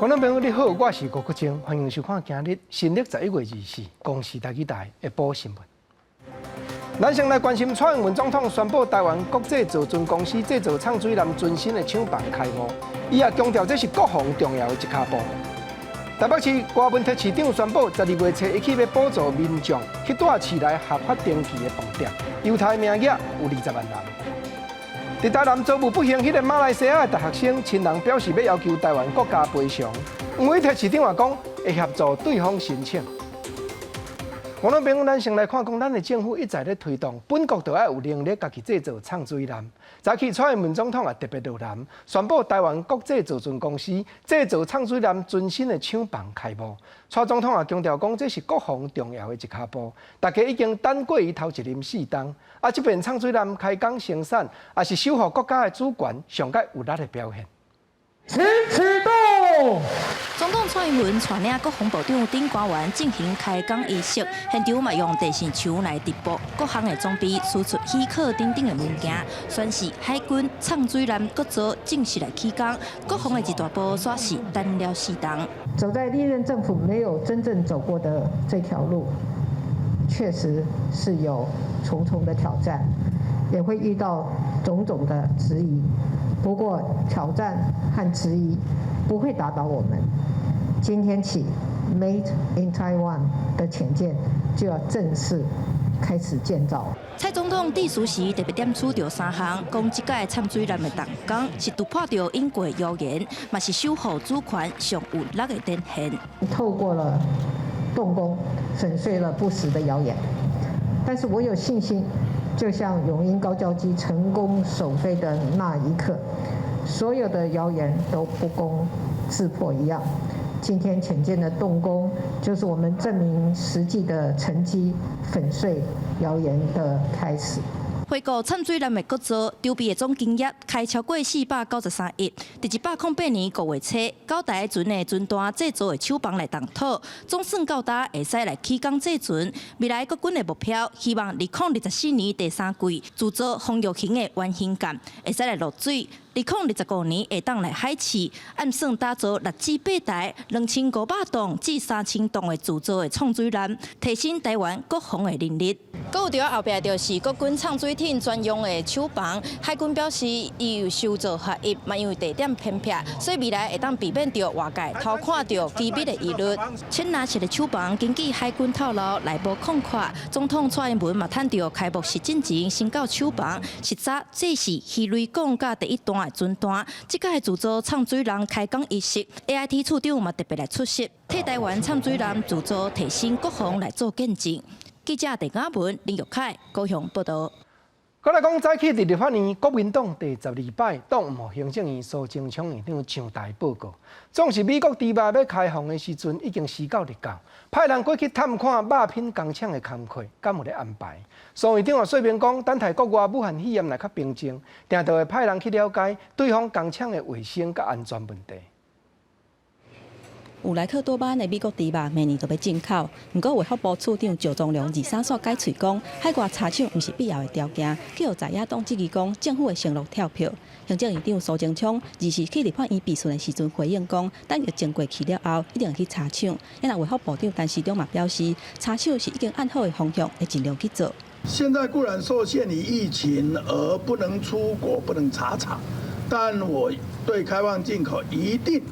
观众朋友你好，我是郭国清，欢迎收看今日新历11月24公视台语台的播新闻。咱先来关心蔡英文总统宣布台湾国际造船公司制造畅水蓝全新的厂房开幕，伊也强调这是国防重要的一卡步。台北市柯文哲市长宣布，12月初一起要补助民众去住市内合法登记的饭店，犹太名额有20万人。在台南遭遇不幸迄个马来西亚的大学生，亲人表示要求台湾国家赔偿。黄伟哲市长也讲会协助对方申请。观众朋友，咱先来看咱的政府一再咧推动，本国就要有能力家己制造畅水蓝。早起蔡英文总统也特别落南，宣布台湾国际造船公司制造畅水蓝全新的厂房开幕。蔡总统也强调讲，这是国防重要的一卡步，大家已经等过伊头一任4冬。这边畅水蓝开工生产，也是守护国家的主权上界有力的表现。请启动。总统蔡英文带领国防部长丁官员进行开工仪式，现场嘛用地形墙来直播各项的装备，输出许可等等的物件，宣示海军畅水蓝国造正式来起工，国防的一大步算是等了4冬。走在历任政府没有真正走过的这条路，确实是有重重的挑战，也会遇到种种的质疑。不过挑战和质疑不会打倒我们。今天起 ，Made in Taiwan 的潜舰就要正式开始建造。蔡总统致辞时特别点出着3项，讲这届畅水蓝的动工是突破着英国谣言，嘛是守护主权上有力的展现。透过了动工，粉碎了不实的谣言，但是我有信心。就像永鹰高教机成功首飞的那一刻，所有的谣言都不攻自破一样。今天潜舰的动工，就是我们证明实际的成绩、粉碎谣言的开始。回顾畅水蓝的国造，筹备的总经验开超过493亿。第108年5月初，九台船的船单制造的厂房来动土，总算到达会使来起工制船。未来国军的目标，希望2024年第3季制造风玉型的原型舰，会使来落水。2025年会当来海试，按算打造6至8台2500吨至3000吨的制造的畅水蓝，提升台湾国防的能力。搁有后壁就是国军畅水艇专用的厂房，海军表示伊有修造合一，嘛因为地点偏僻，所以未来会当避免着外界偷看到机密的疑虑。请拿式的厂房，根据海军透露，内部空阔。总统蔡英文嘛趁着开幕式进前先到厂房，实则这是希瑞港甲第1段的船单。这届的制造畅水蓝开工仪式 ，AIT 处长嘛特别来出席，替台湾畅水蓝制造提升国防来做见证。记者陈雅文、林玉凯高雄报道。再来讲，早起伫立法院国民党第12摆党务行政院苏贞昌院长上台报告，总是美国猪肉要开放的时阵已经时到日到，派人过去探看肉品工厂的工课，敢有咧安排。苏院长也说明讲，等待国外武汉肺炎来较平静，定就会派人去了解对方工厂的卫生甲安全问题。有来克多巴胺的美国猪肉明年就要进口，不过卫福部处长赵宗良23煞解喙讲，海外查厂不是必要的条件，叫在野党质疑讲政府的承诺跳票。行政院长苏贞昌24去立法院闭询的时阵回应讲，等疫情过去了后，一定去查厂。因为卫福部长陈时中嘛表示，查厂是已经按好的方向，会尽量去做。现在固然受限于疫情而不能出国、不能查厂，但我对开放进口一定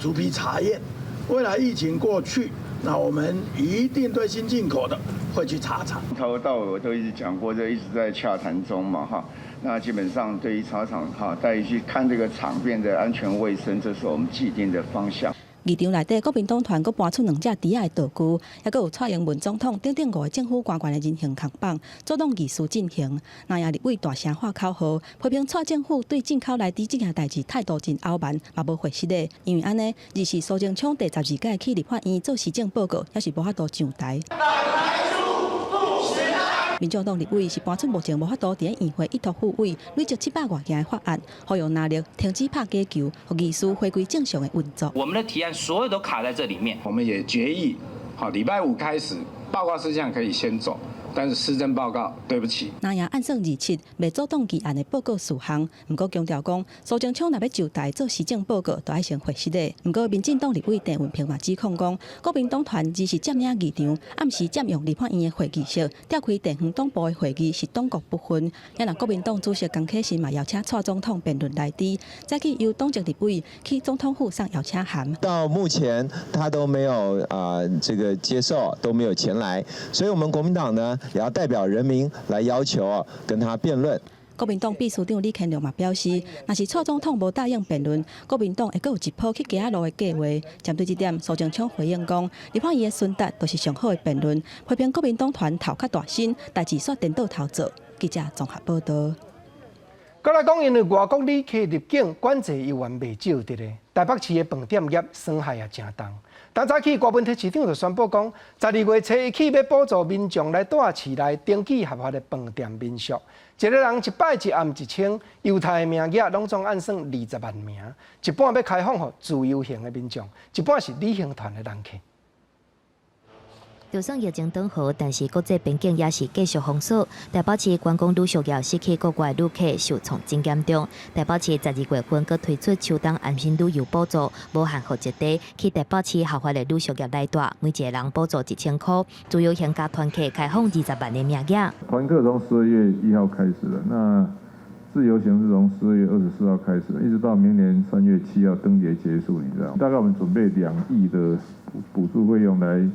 逐批查验。未来疫情过去，那我们一定对新进口的会去查厂。从头到尾我都一直讲过，这一直在洽谈中嘛哈。那基本上对于茶厂哈，带你去看这个厂边的安全卫生，这是我们既定的方向。议场内底，国民党团阁搬出2只猪仔的道具，也阁有蔡英文总统等5个政府官员的人形扛棒，阻挡仪式进行。那也立委大声喊口号，批评蔡政府对进口来猪这件代志态度真傲慢，嘛无会实的。因为安尼，24苏贞昌第12届去立法院做施政报告，也是无法度上台。民众党立委是搬出目前无法度伫院会一读复委累积700多件的法案，呼吁拿力停止拍假球，和议事回归正常的运作。我们的提案所有都卡在这里面。我们也决议，好，礼拜5开始报告事项可以先走，但是施政报告对不起。那也按算27未阻挡议案的报告事项，不过强调讲，苏贞昌若要就台做施政报告，都要先核实的。不过民进党立委郑文平嘛指控讲，国民党团只是占领议场，暗时占用立法院的会议室，调开地方党部的会议是党国不分。也让国民党主席江启臣嘛邀请蔡总统辩论来滴，再去由党籍立委去总统府上邀请函。到目前他都没有这个接受，都没有前来，所以我们国民党呢也要代表人民来要求跟他辩论。国民党秘书长李乾亮嘛表示，若是蔡总统无答应辩论，国民党会阁有一波去行路的计划。针对这点，苏贞昌回应讲，立法院的选择都是上好的辩论，批评国民党团头较大心，代志煞颠倒头做。记者综合报道。再来讲，因为外国旅客入境管制犹原未少的咧，台北市的饭店业损害也真重。昨早起，郭文特市长就宣布讲，12月初一起要补助民众来住市内登记合法的饭店民宿，一个人一摆一暗1000，犹太的名额拢总按算20万名，一半要开放给自由行的民众，一半是旅行团的人客。就算疫情转好，但是国际边境也是继续封锁。台北市观光旅宿业失去国外旅客受创真严重。台北市12月份佮推出秋冬安心旅游补助，无限户籍地去台北市合法的旅宿业来住，每一个人补助1000块。自由行加团客开放20万的名额。团客从12月1号开始了，那自由行是从12月24号开始的，一直到明年3月7号灯节结束，你知道吗？大概我们准备2亿的补助费用来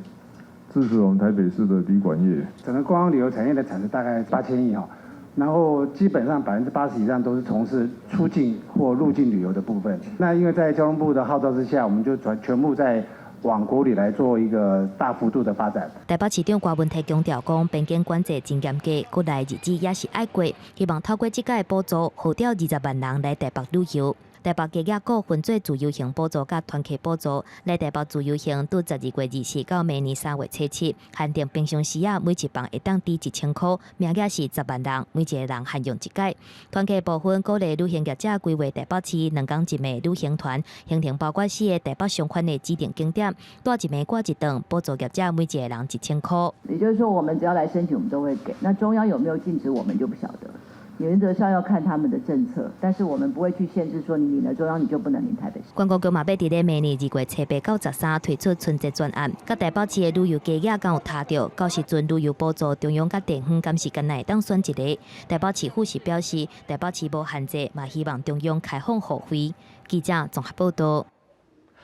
支持我们台北市的旅馆业。整个观光旅游产业的产值大概8000亿哈，然后基本上80%以上都是从事出境或入境旅游的部分。那因为在交通部的号召之下，我们就全部在往国里来做一个大幅度的发展。台北市长郭文特强调讲，边境管制真严格，国内日子也是爱过，希望透过这个补助，号召20万人来台北旅游。台北家业股分做自由行补助甲团客补助，来台北自由行伫12月24到明年3月初7，限定平常时每一房会当抵1000块，名额是10万人，每一个人限用1届。团客部分鼓励旅行业者规划台北市2天1夜旅行团，行程包括4个台北相关的指定景点，带1暝过1顿，补助业者每一个人1000块。也就是说，我们只要来申请，我们都会给。那中央有没有禁止，我们就不晓得。原则上要看他们的政策，但是我们不会去限制说你领了中央你就不能领台北市。观光局嘛要伫咧明年2月7到13推出春节专案，甲台北市的旅游家业敢有踏着，到时阵旅游补助中央甲地方敢时间内当选一个。台北市副市表示，台北市无限制，嘛希望中央开放互惠。记者综合报道。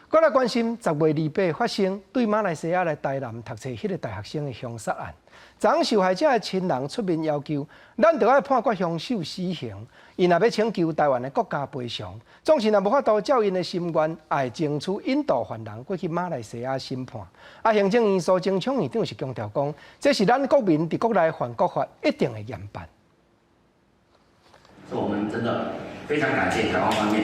我来关心10月28发生对马来西亚来台南读册迄个大学生的凶杀案。昨受害者的亲人出面要求，咱就要判决凶手死刑。因若要请求台湾的国家赔偿，总是若无法度照因的心愿，也会争取引导犯人过去马来西亚审判。行政院苏贞昌院长是强调讲，这是咱国民伫国内犯国法一定会严办。我们真的非常感谢台湾方面。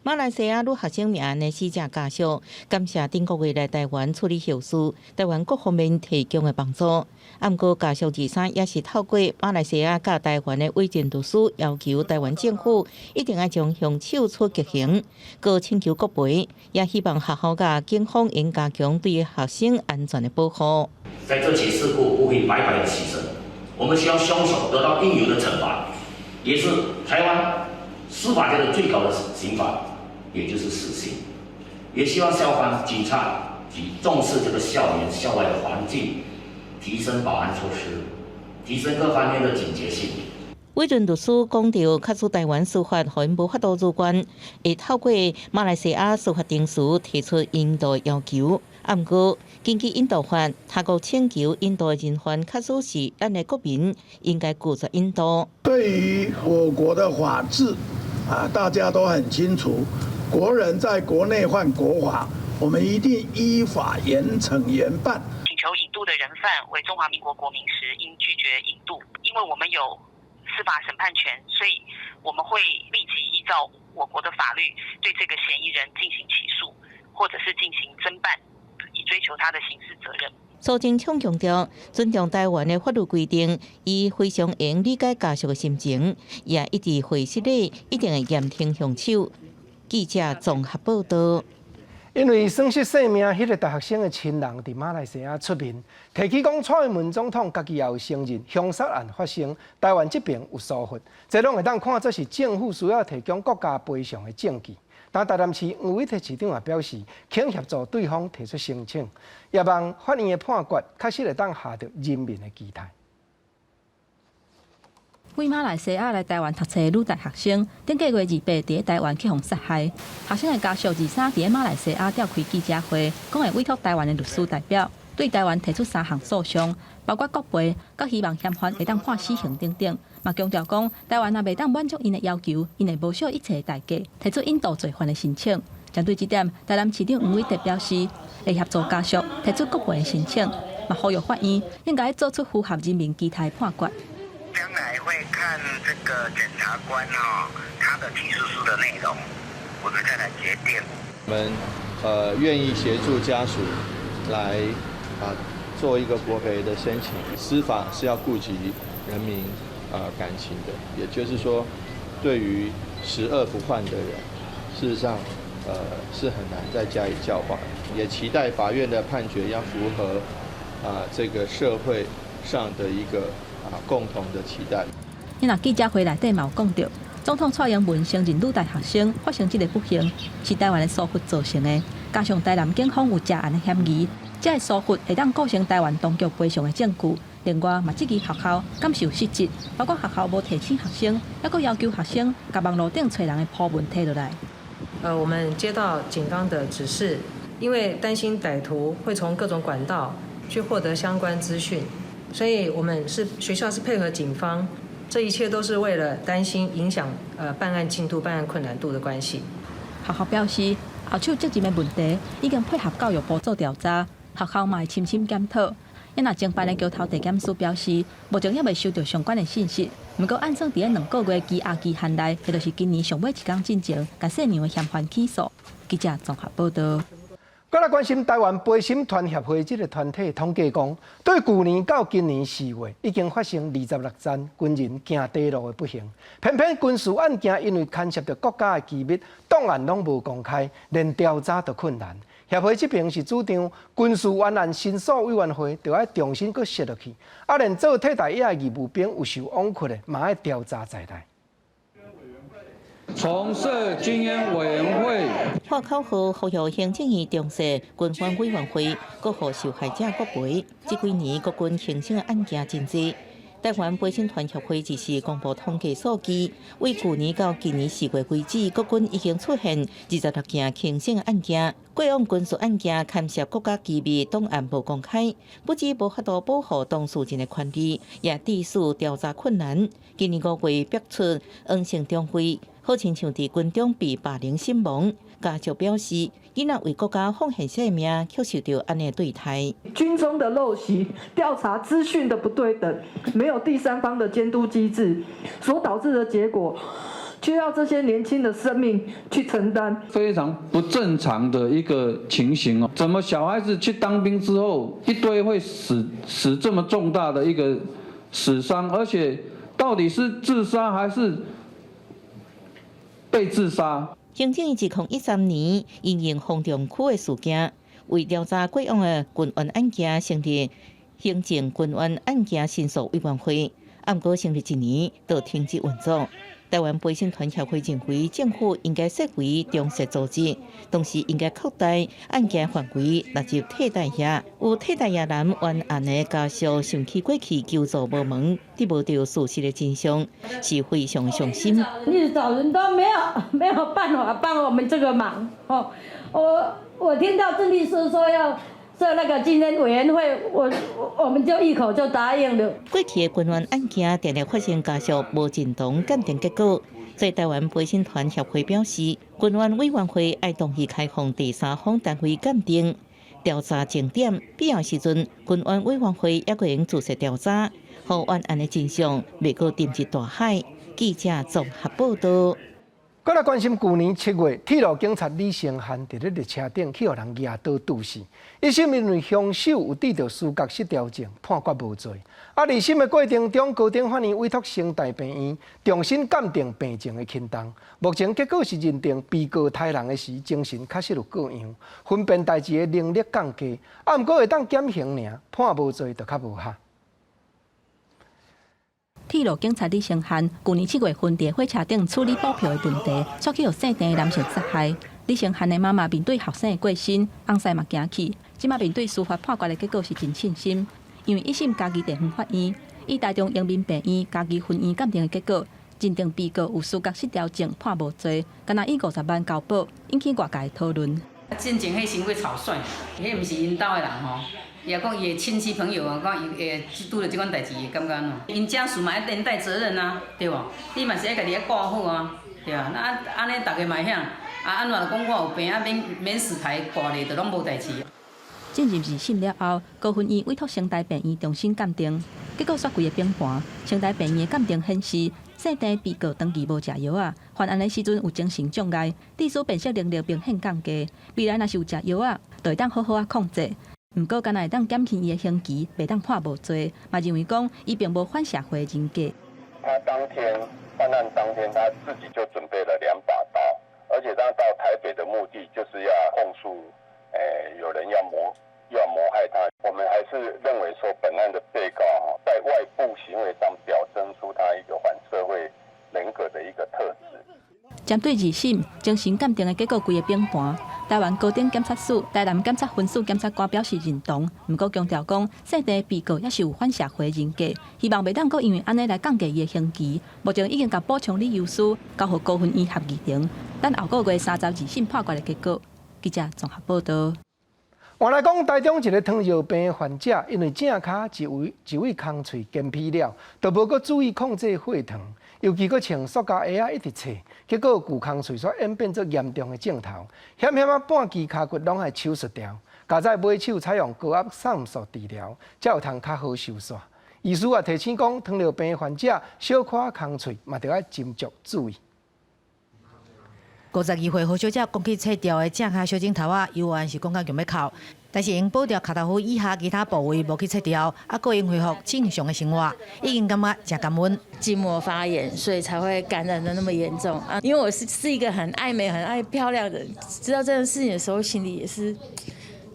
马来西亚女学生命案的死者家属，感谢顶个月来台湾处理后事，台湾各方面提供的帮助。不过，家属23也是透过马来西亚甲台湾的委任律师，要求台湾政府一定要将凶手处极刑，佮请求国赔，也希望学校甲警方应加强对学生安全的保护。在这起事故不会白白的牺牲，我们希望凶手得到应有的惩罚，也是台湾司法界的最高的刑罚，也就是死刑。也希望校方、警察及重视这个校园校外的环境，提升保安措施，提升各方面的警觉性。委任律师讲到，卡处台湾司法和因无法度入关，会透过马来西亚司法定书提出引导要求。不过，根据引导法，他国请求引导的人犯，卡处是咱的国民，应该拒绝引导。对于我国的法治大家都很清楚，国人在国内犯国法，我们一定依法严惩严办。请求引渡的人犯为中华民国国民时，应拒绝引渡，因为我们有司法审判权，所以我们会立即依照我国的法律对这个嫌疑人进行起诉，或者是进行侦办，以追求他的刑事责任。苏贞昌强调，尊重台湾的法律规定，伊非常能理解家属的心情，也一直会实力，一定会严听凶手。记者综合报道。因为损失性命，迄个大学生的亲人伫马来西亚出面，提起讲蔡英文总统家己也有承认凶杀案发生，台湾这边有疏忽，这拢会当看作是政府需要提供国家赔偿的证据。但台南市黄伟哲市长也表示，肯协助对方提出申请，也望法院的判决确实会当下着人民的期待。为马来西亚来台湾读册的女大学生，顶个月28伫台湾去互杀害。学生的家属23伫马来西亚召开记者会，讲会委托台湾的律师代表对台湾提出3项诉讼，包括国赔，佮希望嫌犯会当判死刑等等。嘛强调讲，台湾若袂当满足因的要求，因会无惜一切的代价提出引渡罪犯的申请。针对这点，台南市长黄伟哲表示，会协助家属提出国赔的申请，嘛呼吁法院应该做出符合人民期待的判决。将来会看这个检察官他的提诉书的内容，我们再来决定。我们愿意协助家属来做一个国赔的申请。司法是要顾及人民感情的，也就是说，对于十恶不赦的人，事实上是很难再加以教化。也期待法院的判决要符合这个社会上的一个共同的期待。因若记者会内底嘛有讲到，总统蔡英文承认女大学生发生这个不幸是台湾的疏忽造成的，加上台南警方有涉案的嫌疑，这个疏忽会当构成台湾当局赔偿的证据。另外，嘛，这支学校感受失职，包括学校无提醒学生，还佫要求学生甲网络顶找人的铺文摕落来。我们接到警方的指示，因为担心歹徒会从各种管道去获得相关资讯。所以我们学校是配合警方，这一切都是为了担心影响办案进度、办案困难度的关系。学校表示，后手责任的问题已经配合教育部做调查，学校嘛会深深检讨。因若经办的桥头地检署表示，目前还未收到相关的信息。不过，按算伫2个月羁押期限内，也就是今年上尾1天进前，甲涉案的嫌犯起诉。记者综合报道。我来关心台湾陪审团协会这个团体统计讲，对去年到今年4月，已经发生26件军人行地路的不幸。偏偏军事案件因为牵涉到国家的机密，档案拢无公开，连调查都困难。协会这边是主张军事冤案申诉委员会就要重新搁设落去，连做替代役的义务兵有受枉屈的，嘛要调查在内。重设军冤委员会，破口号呼吁行政院重设军冤委员会，搁互受害者国赔。这几年国军轻生的案件真多。台湾陪审团协会只是公布统计数据，为去年到今年4月为止，国军已经出现26件轻生的案件。过往军事案件牵涉国家机密，档案无公开，不止无法度保护当事人的权利，也致使调查困难。今年5月逼出黄姓中尉，好亲像伫军中被霸凌身亡。家属表示，囡仔为国家奉献性命，却受到安尼对待。军中的陋习、调查资讯的不对等，没有第三方的监督机制，所导致的结果，却要这些年轻的生命去承担，非常不正常的一个情形哦。怎么小孩子去当兵之后，一堆会死这么重大的一个死伤，而且到底是自杀还是被自杀？行政院2013年因应丰中区的事件，为调查过往的军冤案件，成立行政军冤案件申诉委员会。不过成立1年，就停止运作。台湾陪审团协会认为，政府应该设为重设组织，同时应该扩大案件范围，纳入替代役。有替代役人冤案的家属，想起过去求助无门，得不到事实的真相，是非常伤心。一直找人都没有办法帮我们这个忙哦。我听到郑律师说要设那个军冤委员会，我们就一口就答应了。过去的军冤案件常常发生家属无认同鉴定结果，所以台湾陪审团协会表示，军冤委员会要同意开放第三方单位鉴定调查重点，必要时阵，军冤委员会也可能自行调查，让冤案的真相袂阁沉入大海。记者综合报道。搁来关心去年7月，铁路警察李成汉伫咧列车顶去互人压倒致死。1审因为凶手有抵到司法失调症，判决无罪。2审的过程中，高等法院委托成大病院重新鉴定病情的轻重。目前结果是认定被告杀人的时精神确实有过样，分辨代志的能力降低，毋过会当减刑尔，判无罪就较无效。铁路警察李成汉去年7月分伫火车顶处理补票的问题，却去互姓陈的男性杀害。李成汉的妈妈面对后生的过身，翁婿嘛惊起，即马面对司法判决的结果是真庆幸，因为1审家己地方法院以台中阳明病院家己分院鉴定的结果，认定被告有思觉失调症，判无罪，敢若以50万交保，引起外界的讨论。进前迄行为草率，迄毋是因兜的人吼。伊也讲伊的亲戚朋友啊，讲伊会拄着即款代志，感觉喏，因家属嘛要连带责任啊，对无？你嘛是要家己顾好啊，对啊。那安尼大家嘛会晓，安怎讲我有病免死牌挂咧，就拢无代志。进入2审了后，高分院委托成大病院重新鉴定，结果煞规个平盘。成大病院的鉴定显示，姓陈被告长期无食药啊，犯案的时阵有精神障碍，智思辨识能力明显降低。未来若是有食药啊，就会当好好啊控制。毋过，敢若会当减轻伊的刑期，袂当判无罪，嘛认为讲伊并无反社会人格。他犯案当天，他自己就准备了2把刀，而且他到台北的目的就是要控诉，有人要谋害他。我们还是认为说，本案的被告在外部行为上表征出他一个反社会人格的一个特质。针对2审精神鉴定的结果，规个平盘。台湾高等检察署、台南检察分署检察官表示认同，不过强调讲，姓陈被告也是有反社会人格，希望袂当阁因为安尼来降低伊的刑期。目前已经甲补充理由书交予高分院合议庭，等后个月32审判决的结果。记者综合报道。换来讲，台中一个糖尿病患者，因为正脚一位空喙干皮了，就无阁注意控制血糖，尤其阁穿塑胶鞋仔一直扯，结果旧空喙煞演变作严重的症头，险啊半支骹骨拢爱手术掉，加在买手采用高压酸素治疗，才有通较好收煞。医师也提醒讲，糖尿病患者小可空喙嘛，着要斟酌注意。52岁何小姐讲起切掉的正脚小指头啊，有案是讲到强要哭，但是因保掉脚头骨以下其他部位无去切掉，个因恢复正常的生活，已经感觉真感恩。筋膜发炎，所以才会感染的那么严重啊！因为我是一个很爱美、很爱漂亮的人，知道这件事情的时候，心里也是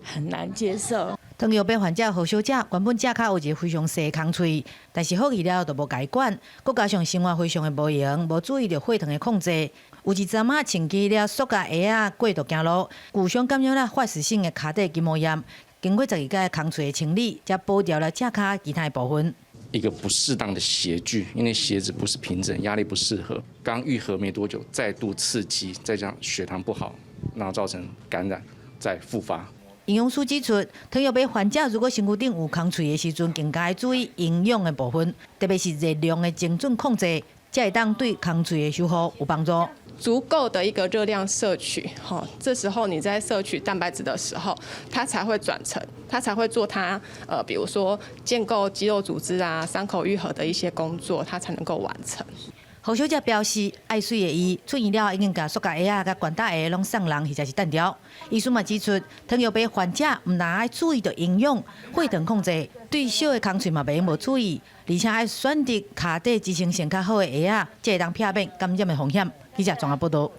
很难接受。糖尿病患者何小姐原本正脚有一个非常细的空喙，但是好去了就无改管，佮加上生活非常的无闲，无注意到血糖的控制。有一阵仔穿起了塑胶鞋仔过度行路，故伤感染了坏死性的脚底筋膜炎。经过12个空喙的清理，才保掉了正脚其他的部分。一个不适当的鞋距，因为鞋子不是平整，压力不适合，刚愈合没多久，再度刺激，再加上血糖不好，然后造成感染，再复发。营养师指出，糖尿病患者如果身躯顶有空喙的时阵，更加要注意营养的部分，特别是热量的精准控制，才会当对空喙的修复有帮助。足够的一个热量摄取，这时候你在摄取蛋白质的时候，它才会转成，它才会做它比如说建构肌肉组织啊、伤口愈合的一些工作，它才能够完成。何小姐表示，爱水的伊出院了，已经把塑胶鞋仔、甲管大鞋拢送人，或者是单条。医生嘛指出，糖尿病患者唔但爱注意到营养、血糖控制，对小的空喙嘛袂用无注意，而且爱选择脚底支撑性较好的鞋仔，才会当避免感染的风险。记者综合报道。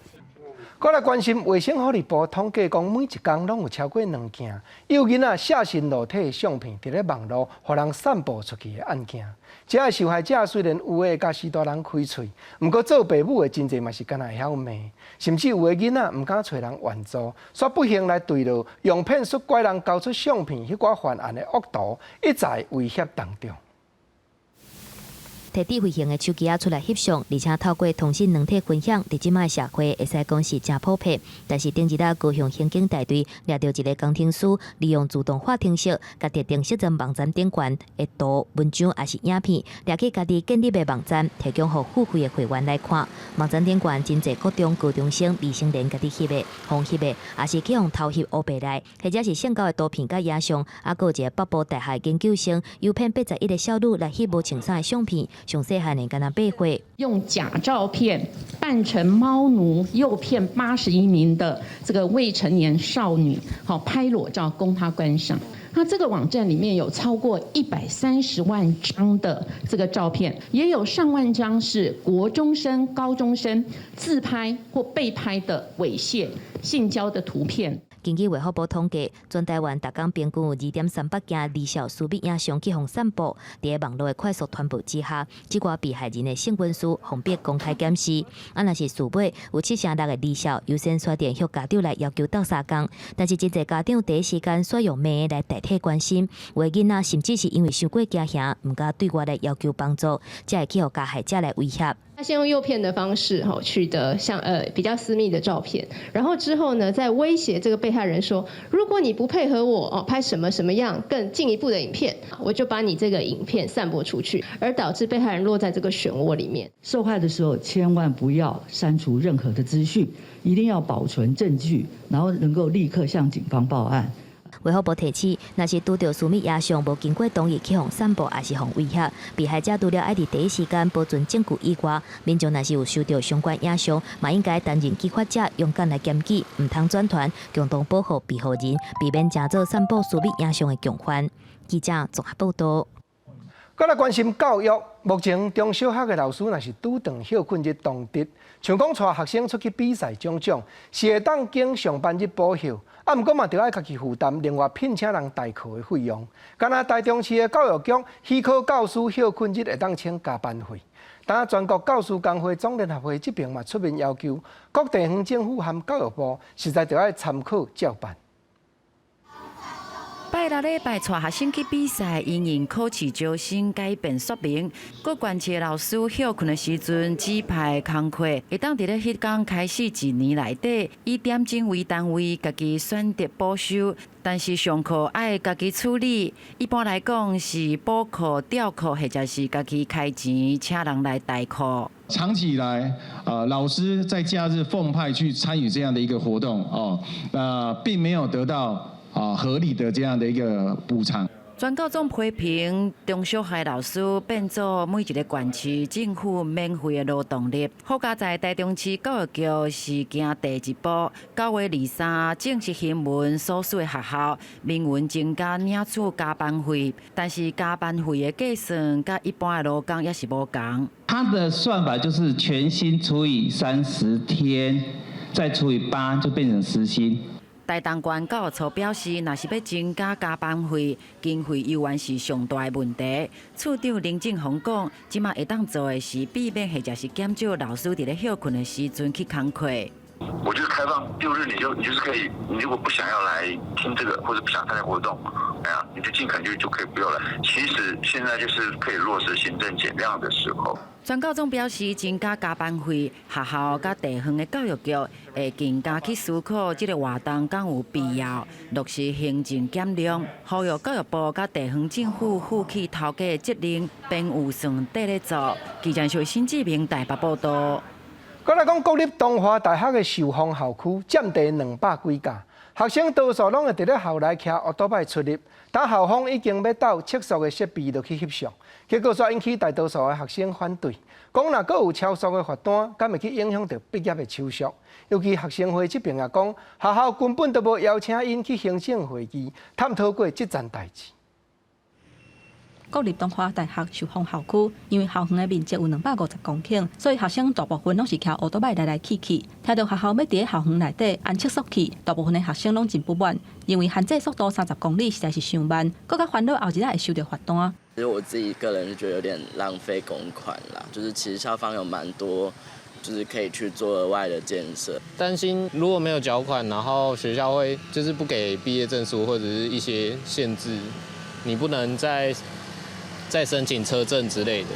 过来关心卫生福利部统计讲，每一天拢有超过2件有囡仔写身裸体相片伫咧网络，互人散布出去的案件。这个受害者虽然有的甲许多人开喙，不过做父母的真侪嘛是敢若会晓骂，甚至有的囡仔唔敢找人援助，煞不幸来对了用骗术拐人交出相片，迄寡犯案的恶徒一再威胁当中。摕智慧型的手机出来翕相，而且透过同性软体分享，伫即卖社会会使讲是真普遍。但是顶日高雄刑警大队抓到一个工程师，利用自动化程式，甲特定摄影网站顶悬的图、文章也是影片，掠去家己建立的网站，提供予付费的会员来看。网站顶悬真侪各种高中生、未成年家己翕的、互翕的，也是去用偷翕黑白来，或者是性交的图片甲影像，还有一个北部大学研究生诱骗81个少女来翕无穿衫的相片。上细汉的敢若8岁。用假照片扮成猫奴，诱骗81名的这个未成年少女，好拍裸照供她观赏。那这个网站里面有超过130万张的这个照片，也有上万张是国中生、高中生自拍或被拍的猥亵、性交的图片。根据卫福部统计，全台湾每天平均有2.300件离校私密影像去互散布，伫网络的快速传播之下，这寡被害人的性文书方便公开检视。若是事尾有7成6的离校优先刷电向家长来要求斗3工，但是真侪家长第一时间选用骂来代替关心，有的囡仔甚至是因为受过惊吓，唔敢对外来要求帮助，才会去互加害者来威胁。他先用诱骗的方式取得像比较私密的照片，然后之后呢，再威胁这个被害人说，如果你不配合我拍什么什么样更进一步的影片，我就把你这个影片散播出去，而导致被害人落在这个漩涡里面。受害的时候千万不要删除任何的资讯，一定要保存证据，然后能够立刻向警方报案。卫福部提醒，若是拄到私密影像无经过同意去互散布，还是互威胁，被害者除了爱伫第一时间保存证据以外，民众若是有收到相关影像，嘛应该担任揭发者，勇敢来检举，唔通转传，共同保护被害人，避免成做散布私密影像的共犯。记者综合报道。搁来关心教育，目前中小学的老师若是拄当休困日当日，像讲带学生出去比赛种种，是会当经上班日补休。毋过嘛，就要家己负担另外聘请人代课的费用。敢若台中市的教育局许可教师休困日会当请加班费。但全国教师工会总联合会这边嘛出面要求，各地方政府和教育部实在就要参考照办。拜六礼拜带学生去比赛，因应考试招生改变说明，各关切老师休困的时阵指派工课，会当伫咧迄天开始一年内底，以点钟为单位，家己选择补休。但是上课爱家己处理，一般来讲是补课、调课，或者是家己开钱请人来代课。长期以来，老师在假日奉派去参与这样的一个活动哦，并没有得到合理的这样的一个补偿。全教总批评中小学老师变做每一个县市政府免费的劳动力。好佳在台中市教育局是行第一步，9月23正式新闻所属的学校明文增加领取加班费，但是加班费的计算甲一般的劳工也是无同。它的算法就是全薪除以30天，再除以8，就变成时薪。台东县教育处表示，若是要增加加班费，经费犹原是上大的问题。处长林正宏讲，即马会当做的是避免或者是减少老师伫咧休困的时阵去工课。我觉得开放6日，你就是可以，你如果不想要来听这个，或者不想参加活动，你就尽可能就可以不要来。其实现在就是可以落实行政减量的时候。全教总表示，增加加班费，学校甲地方的教育局会更加去思考这个活动敢有必要，落实行政减量，呼吁教育部甲地方政府负起头家的责任，并有算底咧做。记者小新志明台北报道。再来讲，国立东华大学的寿丰校区占地200几架，学生多数拢会伫咧校内骑奥多摆出入，但校方已经要到测速的设备落去翕相，结果却引起大多数的学生反对，讲若阁有超速的罚单，敢会去影响到毕业的手续。尤其学生会这边也讲，学校根本都无邀请因去行政会议探讨过这件代志。国立东华大学寿丰校区，因为校园的面积有250公顷，所以学生大部分拢是骑奥多摆来去。听到学校要伫咧校园内底安测速器，大部分的学生拢真不满，因为限制速度30公里实在是伤慢，更加烦恼后一日会收到罚单。其实我自己个人是觉得有点浪费公款啦，就是其实校方有蛮多，就是可以去做额外的建设。担心如果没有缴款，然后学校会就是不给毕业证书或者是一些限制，你不能再申请车证之类的。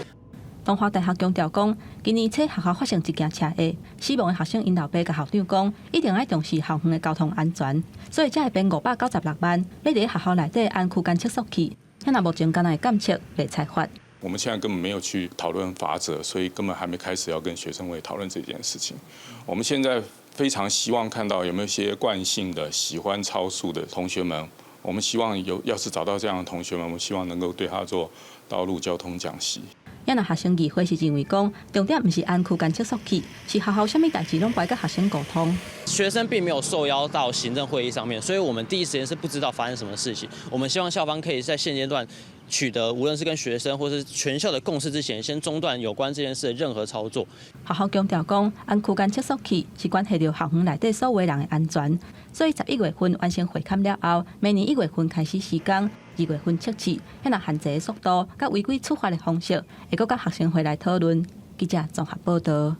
东华大学强调讲，今年初学校发生一件车祸，死亡的学生因老爸甲校长讲，一定要重视校园的交通安全，所以才会编596万，要伫学校内底安区间测速器。现在目前敢若会监测，袂采罚。我们现在根本没有去讨论法则，所以根本还没开始要跟学生会讨论这件事情。我们现在非常希望看到有没有一些惯性的喜欢超速的同学们。我们希望要是找到这样的同学们，我们希望能够对他做道路交通讲习。也有学生议会是认为讲，重点不是按区间测速器，是学校什么代志拢该跟学生沟通。学生并没有受邀到行政会议上面，所以我们第一时间是不知道发生什么事情。我们希望校方可以在现阶段取得无论是跟学生或是全校的共识之前，先中断有关这件事的任何操作。学校强调讲，按区间测速器是关系到校园内底所有人的安全，所以11月份完成会勘了后，明年1月份开始施工，2月份测试，迄若限制的速度、甲违规处罚的方式，会搁甲学生会来讨论。记者综合报道。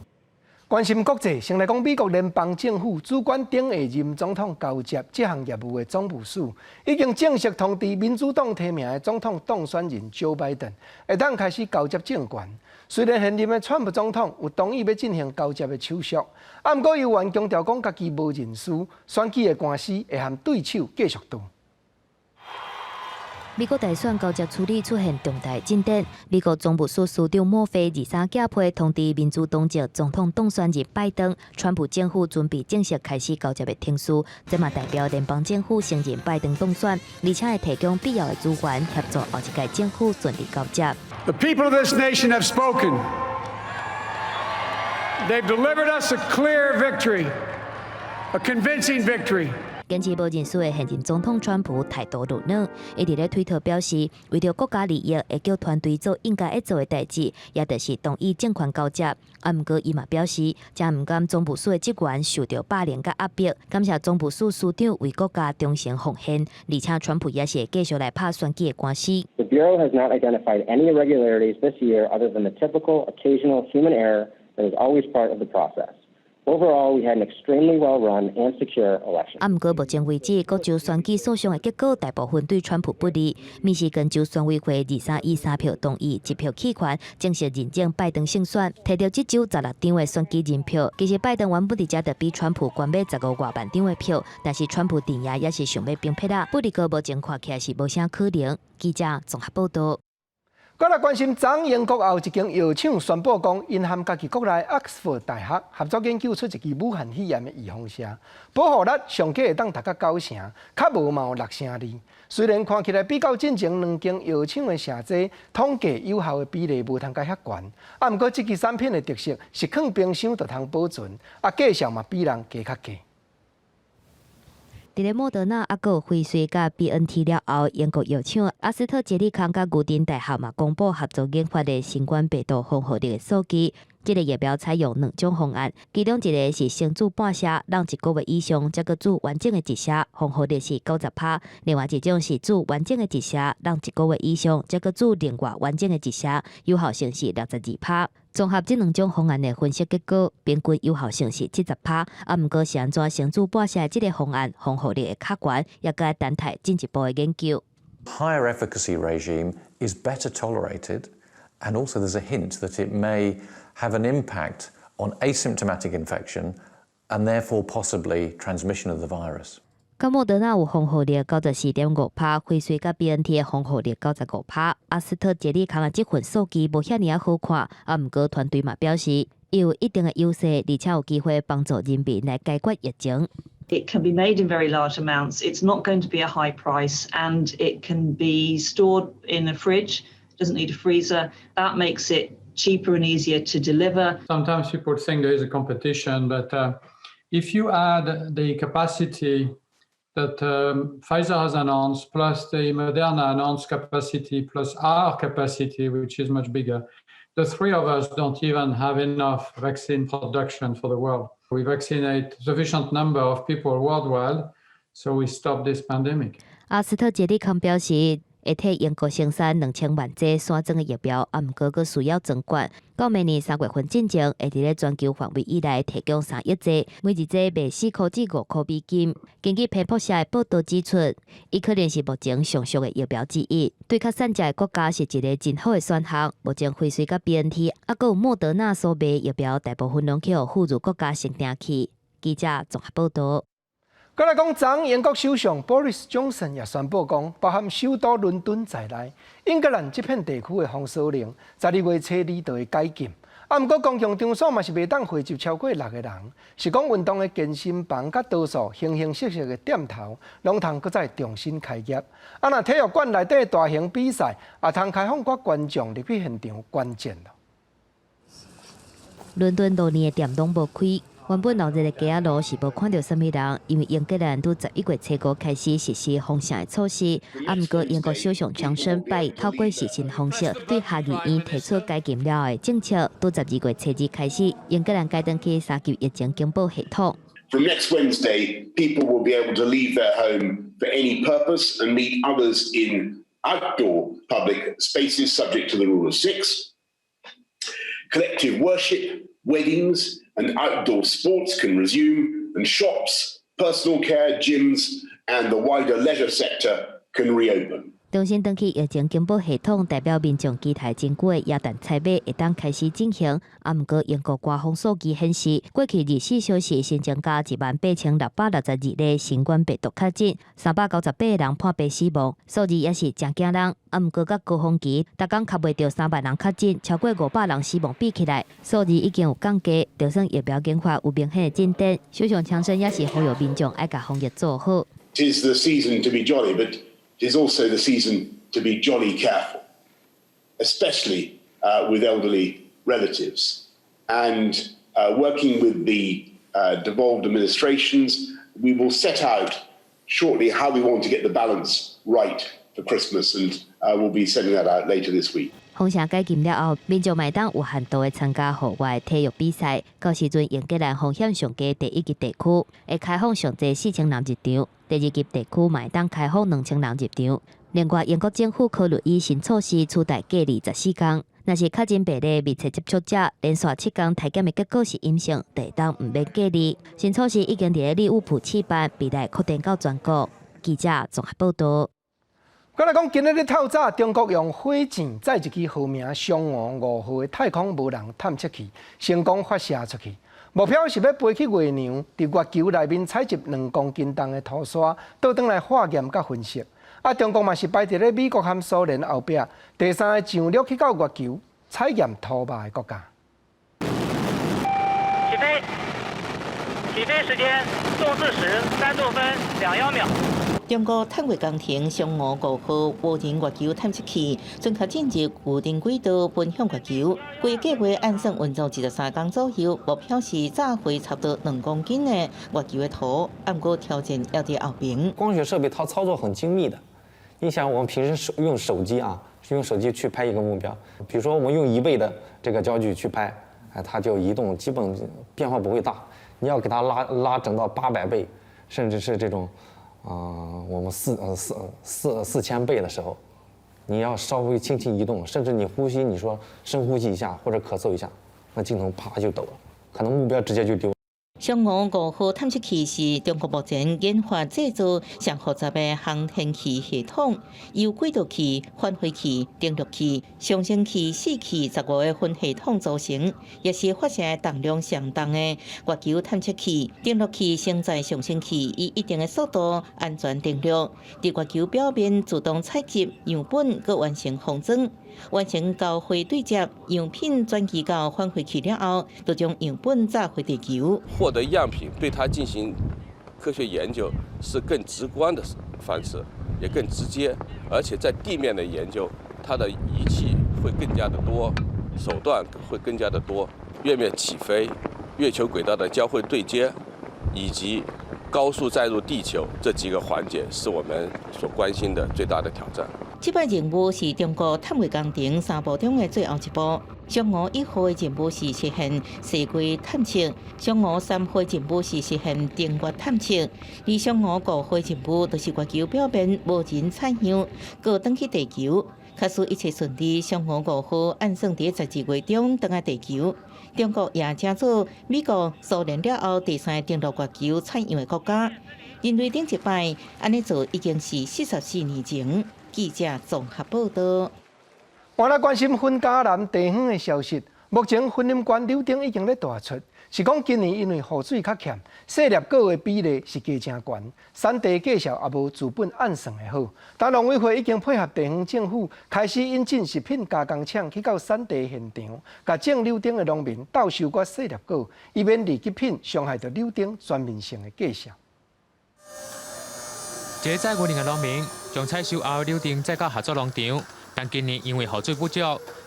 关心国际，先来讲美国联邦政府主管顶下任总统交接这项业务的总部署，已经正式通知民主党提名的总统当选人Joe Biden，会当开始交接政权。虽然现任的川普总统有同意要进行交接的手续，不过议员强调讲家己无认输，选举的官司会和对手继续斗。美国大选交接处理出现重大进展。美国总务署署长莫菲23假批通知民主党籍总统当选人拜登，川普政府准备正式开始交接的程序，这嘛代表联邦政府承认拜登当选，而且会提供必要的资源协助后一届政府顺利交接。The people of this nation have spoken. They've delivered us a clear victory, a convincing victory. 坚持无认输的现任总统川普态度软软，伊伫咧推特表示，为着国家利益，会叫团队做应该要做的代志，也就是同意政权交接。不过伊嘛表示，真毋甘总部署的职员受到霸凌甲压迫，感谢总部署署长为国家忠诚奉献，而且川普也是会继续来拍选举的官司。The Bureau has not identified any irregularities this year other than the typical occasional human error that is always part of the process. Overall, we had an extremely well-run and secure election. 不过目前为止，各州选举诉讼的结果大部分对川普不利。密西根州选委会23以3票同意，1票弃权，正式认证拜登胜选，摕到这州16张的选举人票。其实拜登原本伫遮得比川普关买15外万张的票，但是川普镇压也是想要并撇啦。不过目前看起来是无啥可能。记者综合报道。我来关心，昨英国后一间药厂宣布讲，因和家己国内 Oxford 大学合作研究出一支武汉肺炎的预防剂，保护力上计会当达到9成，较无嘛有6成2。虽然看起来比较进前两间药厂的成绩统计有效的比例无通甲遐悬，不过这支产品的特色是放冰箱就通保存，价钱嘛比人加较低。伫咧莫德纳、还有辉瑞甲 BNT 了后，英国药厂阿斯特捷利康甲牛津大学嘛公布合作研发的新冠病毒防护力的数据。这个疫苗采用2种方案，其中一个是先注半剂，让1个月以上才个注完整的一剂，防护力是90%；另外一种是注完整的一剂，让1个月以上才个注另外完整的一剂，有效性是62%。综合这2种方案的分析结果，平均有效性是70%。不过是安怎先注半剂这个方案防护力会较悬，也该等待进一步的研究。Higher efficacy regime is better tolerated, and also there's a hint that it may have an impact on asymptomatic infection and therefore possibly transmission of the virus. 甲莫德纳有防护力94.5%，辉瑞甲 BNT 的防护力95%。阿斯特捷利康的这份数据无遐尔好看，不过团队嘛表示，伊有一定的优势，而且有机会帮助人民来解决疫情。It can be made in very large amounts. It's not going to be a high price, and it can be stored in a fridge. Doesn't need a freezer. That makes it cheaper and easier to deliver. Sometimes people think there is a competition, but if you add the capacity that Pfizer has announced, plus the Moderna announced capacity, plus our capacity, which is much bigger, the three of us don't even have enough vaccine production for the world. We vaccinate sufficient number of people worldwide, so we stop this pandemic. 阿斯特捷利康表示，会替英国生产2000万剂山庄的疫苗，不过需要增管。到明年3月份进前，会伫咧全球范围以内提供3亿剂，每一剂卖4块至5块美金。根据彭博社的报道指出，伊可能是目前上俗的疫苗之一，对较善食的国家是一个真好的选项。目前辉瑞甲 BNT， 还有莫德纳所卖疫苗，大部分拢去互妇孺国家先订去。记者综合报道。再来讲，昨英国首相 Boris Johnson 也宣布讲，包含首都伦敦在内，英格兰这片地区的封锁令，12月初2就会解禁。不过公共场所嘛是袂当汇集超过6个人，是讲运动的健身房甲多数形形色色的店头，拢通搁再重新开业。若体育馆内底大型比赛，也通开放，甲观众入去现场观战咯。伦敦多年的店拢无开。原本6日的街仔路是无看到什么人，因为英格兰拄11月初5开始实施封城的措施。不过英国首相强生拜透过视讯方式对下议院提出解禁了的政策，拄12月初2开始，英格兰改登去3级疫情警报系统。From next Wednesday, people will be able to leave their home for any purpose and meet others in outdoor public spaces subject to the rule of 6. Collective worship, weddings, and outdoor sports can resume, and shops, personal care, gyms, and the wider leisure sector can reopen. 重新登去疫情警报系统，代表民众期待真久的耶诞采买会当开始进行。不过英国官方数据显示，过去24小时新增加18662例新冠病毒确诊，398人判病死亡，数字也是真惊人。不过，甲高峰期，逐工较袂到3万人确诊，超过500人死亡比起来，数字已经有降低。就算疫苗研发有明显的进展，首相强生也是呼吁民众爱甲防疫做好。 'Tis the season to be jolly, but it is also the season to be jolly careful, especially with elderly relatives. And working with the devolved administrations, we will set out shortly how we want to get the balance right for Christmas, and we'll be sending that out later this week. 封城解禁了后，民众买当有限度的参加户外体育比赛。到时阵，英格兰风险上低第1级地区会开放上济4000人入场，第2级地区买当开放2000人入场。另外，英国政府考虑以新措施取代隔离14天。若是确诊病例密切接触者连续7天体检的结果是阴性，就会当唔免隔离。新措施已经伫利物浦试办，未来扩展到全国。记者综合报道。 我来讲，今日透早，中国用火箭载一支号名嫦娥5号的太空无人探测器成功发射出去，目标是要飞去月亮，伫月球内面采集2公斤重的土沙，倒转来化验甲分析。中国嘛是排伫咧美国和苏联后壁，第3个上陆去到月球采验土马的国家。起飞时间纵置时3度分21秒。 中国探月工程嫦娥5号无人月球探测器准确进入固定轨道，奔向月球。规计划按算运作13天左右，目标是炸回差不多2公斤的月球的土。不过挑战要在后边。光学设备它操作很精密的。你想，我们平时用手机啊，是用手机去拍一个目标，比如说我们用1倍的这个焦距去拍，它就移动基本变化不会大。你要给它拉整到800倍，甚至是这种。 我们4000倍的时候，你要稍微轻轻移动，甚至你呼吸，你说深呼吸一下或者咳嗽一下，那镜头啪就抖了，可能目标直接就丢。 嫦娥5号探测器是中国目前研发制造上复杂的航天器系统，由轨道器、返回器、定律器、上升器4器15个分系统组成，也是发射重量相当的月球探测器。定律器承载上升器以一定的速度安全定律，伫月球表面自动采集样本，佮完成封装。 完成交会对接，样品转移到返回器了后，就将样本炸回地球。获得样品，对它进行科学研究是更直观的方式，也更直接。而且在地面的研究，它的仪器会更加的多，手段会更加的多。月面起飞、月球轨道的交会对接，以及高速载入地球这几个环节，是我们所关心的最大的挑战。 这摆任务是中国探月工程3步中的最后一步。嫦娥1号的任务是实现世轨探测，嫦娥3号的任务是实现登月探测，而嫦娥5号的任务就是月球表面无人采样，搁登去地球。假使一切顺利，嫦娥5号按算伫12月中登下地球。中国也正做美国、苏联了后第3个登陆月球采样的国家。人类顶一摆安尼做已经是44年前。 记者综合报道。我来关心分家南地方的消息。目前婚姻官柳丁已经咧大出，是讲今年因为雨水较欠，细粒果的比例是加真悬，产地绩效也无资本按算的好。但农委会已经配合地方政府，开始引进食品加工厂去到产地现场，甲种柳丁的农民斗收割细粒果，以免二级品伤害到柳丁全面性的绩效。这在5年的农民将采收后柳丁再到合作农场，但今年因为雨水不足，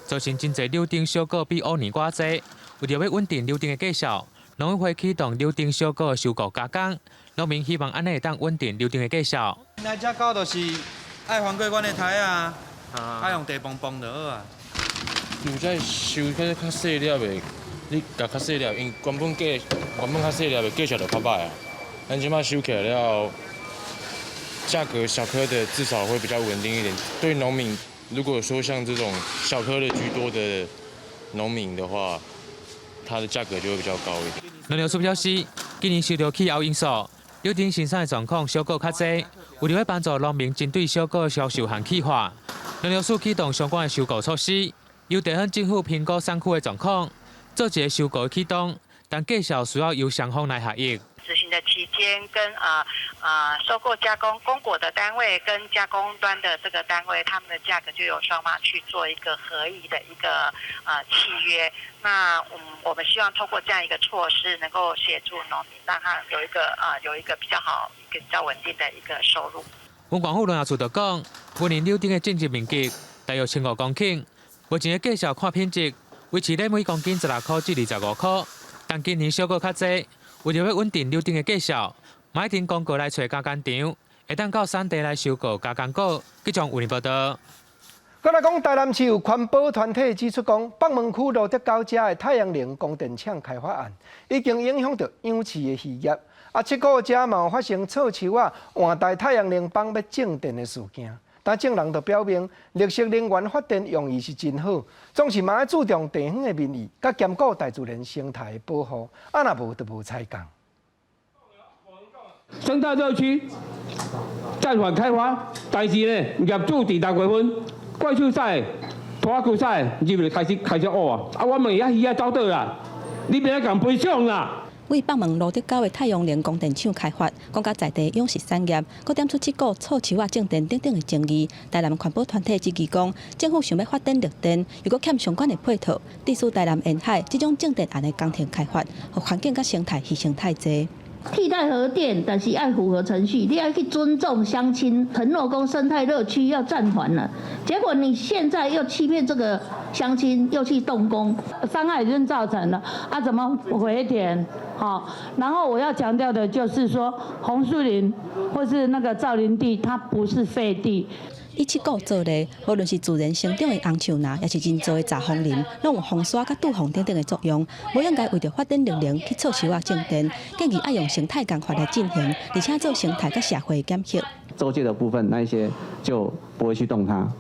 造成真侪柳丁收果比往年寡济。为着要稳定柳丁的绩效，农委会启动柳丁收果收购加工，农民希望安尼会当稳定柳丁的绩效。咱只狗就是爱翻过阮的台啊，爱用地磅磅就好啊。有在收较细粒的，你甲较细粒，因原本较细粒的绩效就较歹啊。咱即摆收起来了，价格小颗的至少会比较稳定一点。对农民，如果说像这种小颗的居多的农民的话，它的价格就会比较高一点。农粮署表示，今年受到气候因素，柳丁生产的状况小果较济，为了要帮助农民针对小果销售和企划，农粮署启动相关的收购措施，由地方政府评估产区的状况，做一个收购启动，但绩效需要由双方来合意。执行的期间，跟收购加工供果的单位跟加工端的这个单位，他们的价格就由双方去做一个合议的一个契约。那我们希望透过这样一个措施，能够协助农民，让他有一个比较好、一个比较稳定的一个收入。文管府农业处就讲，今年柳丁的种植面积大约15公顷，目前的绩效看品质，维持在每公斤16块至25块，但今年收果较济。为了要稳定柳丁的绩效，马一定广告来找加工厂，会当到产地来收购加工果。记者为您报道。再来讲，台南市有环保团体指出讲，北门区罗德高家的太阳能供电厂开发案，已经影响到养饲的渔业。7股遮嘛有发生臭树啊换代太阳能板要种电的事件。但证人就表明，绿色能源发电用意是真好，总是嘛要注重地方的民意，甲兼顾大自然生态的保护。若无就无采讲。生态热区暂缓开发，但是呢，业主伫6月份怪兽赛、拖球赛入来开始学啊！我问伊鱼走倒啦，你别讲赔偿啦！为北门罗德高的太阳能供电厂开发，讲到在地养殖产业，佮点出7股臭树啊种电等等的争议。台南环保团体质疑讲，政府想要发展绿电，又佮欠相关的配套，致使台南沿海这种种电案的工程开发，互环境佮生态牺牲太济。替代核电，但是要符合程序，你要去尊重乡亲。承诺讲生态热区要暂缓了，结果你现在又欺骗这个乡亲，又去动工，伤害已经造成了啊，怎么回填？好，然后我要强调的就是说，红树林或是那个造林地，它不是废地。以7股做例，无论是自然生长的红树林，也是人造的杂红林，拢有防沙甲挡风等等的作用。无应该为着发展绿能去臭树啊种电，建议要用生态工法来进行，而且做生态甲社会检测。周界的部分，那一些就不会去动它。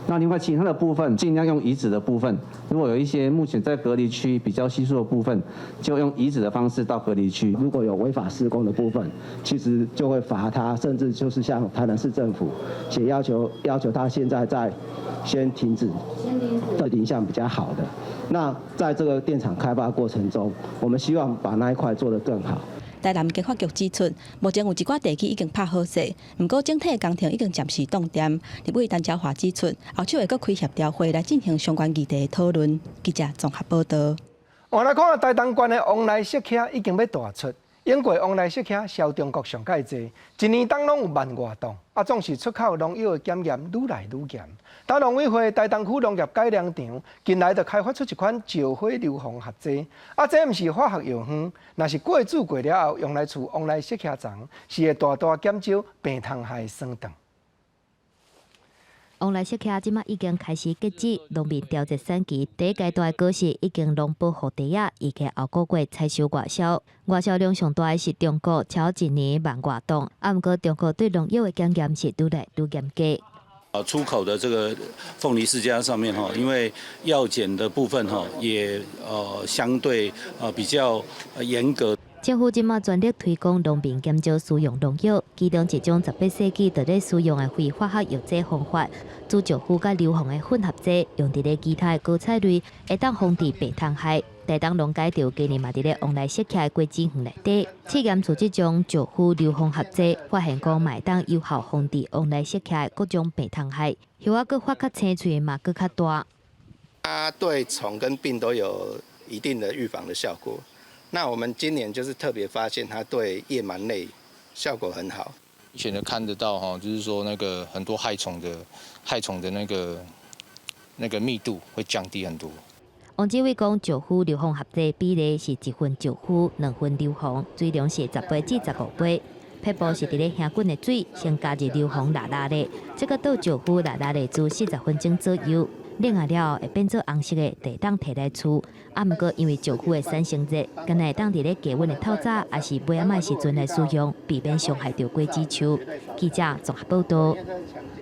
那另外其他的部分，尽量用移植的部分。如果有一些目前在隔离区比较稀疏的部分，就用移植的方式到隔离区。如果有违法施工的部分，其实就会罚他，甚至就是向台南市政府，且要求他现在先停止的影响比较好的。那在这个电厂开发过程中，我们希望把那一块做得更好。台南经发局指出，目前有一寡地基已经拍好势，不过整体的工程已经暂时冻点。立委陈昭华指出，后续会阁开协调会来进行相关议题的讨论。记者综合报道。换来看，台东县的往来雪茄已经要大出，英国往来雪茄销中国上介济，一年当拢有10000多吨，总是出口农药的检验愈来愈严。但农委会台东区农业改良场近来就开发出一款石灰硫磺合剂，这毋是化学药方，若是过煮过了后用来除往来雪茄丛，是会大大减少病虫害的酸糖。往来雪茄即马已经开始结籽，农民调节产期第一阶段果实已经拢保护地啊，预计后个月采收外销。外销量上大的是中国，超一年10000多吨。不过中国对农药的检验是愈来愈严格。出口的这个凤梨世家上面因为药检的部分也相对比较严格。政府即马全力推广农民减少使用农药，其中一种18世纪就咧使用的非化学药剂方法，煮石斛甲硫磺的混合剂，用伫咧其他的果菜类，会当防治病虫害。台东龙街道今年嘛伫咧往来设徛的果子园内底，试验组织将石斛硫磺合剂，发现讲买当有效防治往来设徛的各种病虫害，叶仔佫发较青翠嘛佫较大。它对虫跟病都有一定的预防的效果。那我们今年就是特别发现它对叶螨类效果很好。以前的看得到哈，就是说那个很多害虫的那个密度会降低很多。王志伟讲，石斛硫磺合剂比例是1分石斛，2分硫磺，水量是10杯至15杯。配布是伫咧香滚的水，先加入硫磺辣的，这个倒石斛辣的煮40分钟左右。冷下了会变做红色的，得当摕来厝。啊，毋过因为石斛的产生热，敢若会当伫咧加温的透早，也是尾仔时阵来使用，避免伤害到果子树。记者综合报道。